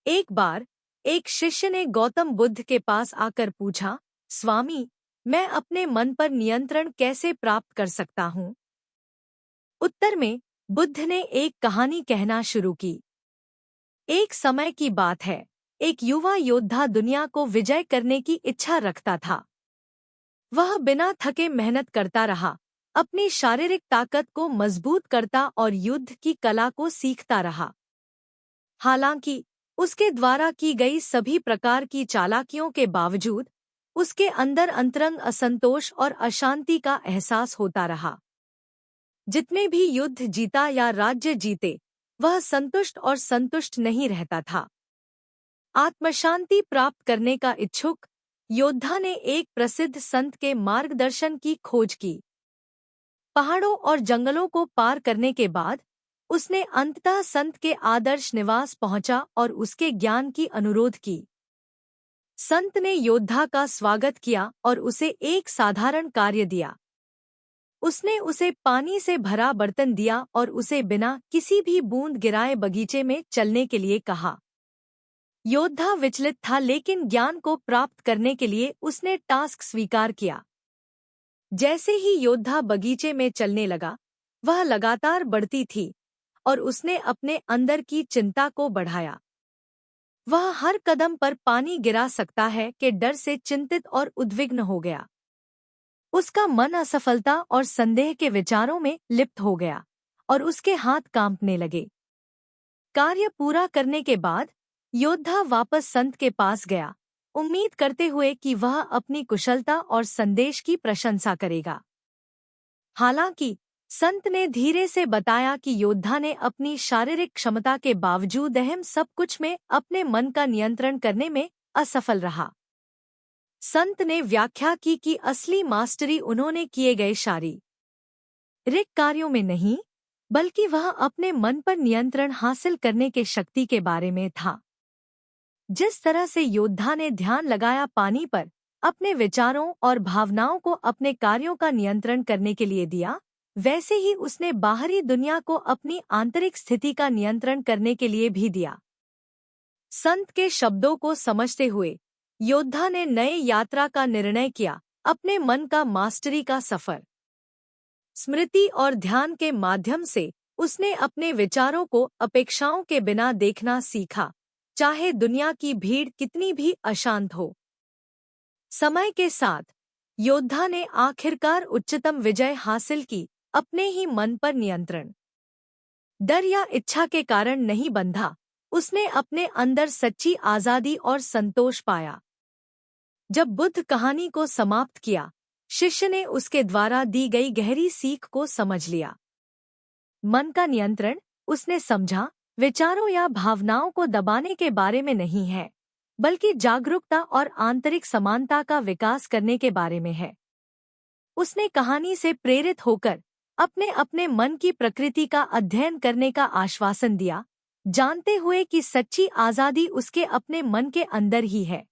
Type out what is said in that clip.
एक बार एक शिष्य ने गौतम बुद्ध के पास आकर पूछा, स्वामी, मैं अपने मन पर नियंत्रण कैसे प्राप्त कर सकता हूँ? उत्तर में बुद्ध ने एक कहानी कहना शुरू की। एक समय की बात है, एक युवा योद्धा दुनिया को विजय करने की इच्छा रखता था। वह बिना थके मेहनत करता रहा, अपनी शारीरिक ताकत को मजबूत करता और युद्ध की कला को सीखता रहा। हालांकि उसके द्वारा की गई सभी प्रकार की चालाकियों के बावजूद उसके अंदर अंतरंग असंतोष और अशांति का एहसास होता रहा। जितने भी युद्ध जीता या राज्य जीते, वह संतुष्ट और संतुष्ट नहीं रहता था। आत्मशांति प्राप्त करने का इच्छुक योद्धा ने एक प्रसिद्ध संत के मार्गदर्शन की खोज की। पहाड़ों और जंगलों को पार करने के बाद उसने अंततः संत के आदर्श निवास पहुंचा और उसके ज्ञान की अनुरोध की। संत ने योद्धा का स्वागत किया और उसे एक साधारण कार्य दिया। उसने उसे पानी से भरा बर्तन दिया और उसे बिना किसी भी बूंद गिराए बगीचे में चलने के लिए कहा। योद्धा विचलित था, लेकिन ज्ञान को प्राप्त करने के लिए उसने टास्क स्वीकार किया। जैसे ही योद्धा बगीचे में चलने लगा, वह लगातार बढ़ती थी और उसने अपने अंदर की चिंता को बढ़ाया। वह हर कदम पर पानी गिरा सकता है के डर से चिंतित और उद्विग्न हो गया। उसका मन असफलता और संदेह के विचारों में लिप्त हो गया और उसके हाथ कांपने लगे। कार्य पूरा करने के बाद योद्धा वापस संत के पास गया, उम्मीद करते हुए कि वह अपनी कुशलता और संदेश की प्रशंसा करेगा। हालांकि संत ने धीरे से बताया कि योद्धा ने अपनी शारीरिक क्षमता के बावजूद अहम सब कुछ में अपने मन का नियंत्रण करने में असफल रहा। संत ने व्याख्या की कि असली मास्टरी उन्होंने किए गए शारीरिक कार्यों में नहीं, बल्कि वह अपने मन पर नियंत्रण हासिल करने के शक्ति के बारे में था। जिस तरह से योद्धा ने ध्यान लगाया पानी पर, अपने विचारों और भावनाओं को अपने कार्यों का नियंत्रण करने के लिए दिया, वैसे ही उसने बाहरी दुनिया को अपनी आंतरिक स्थिति का नियंत्रण करने के लिए भी दिया। संत के शब्दों को समझते हुए योद्धा ने नए यात्रा का निर्णय किया, अपने मन का मास्टरी का सफर। स्मृति और ध्यान के माध्यम से उसने अपने विचारों को अपेक्षाओं के बिना देखना सीखा, चाहे दुनिया की भीड़ कितनी भी अशांत हो। समय के साथ योद्धा ने आखिरकार उच्चतम विजय हासिल की, अपने ही मन पर नियंत्रण। डर या इच्छा के कारण नहीं बंधा, उसने अपने अंदर सच्ची आजादी और संतोष पाया। जब बुद्ध कहानी को समाप्त किया, शिष्य ने उसके द्वारा दी गई गहरी सीख को समझ लिया। मन का नियंत्रण, उसने समझा, विचारों या भावनाओं को दबाने के बारे में नहीं है, बल्कि जागरूकता और आंतरिक समानता का विकास करने के बारे में है। उसने कहानी से प्रेरित होकर अपने अपने मन की प्रकृति का अध्ययन करने का आश्वासन दिया, जानते हुए कि सच्ची आजादी उसके अपने मन के अंदर ही है।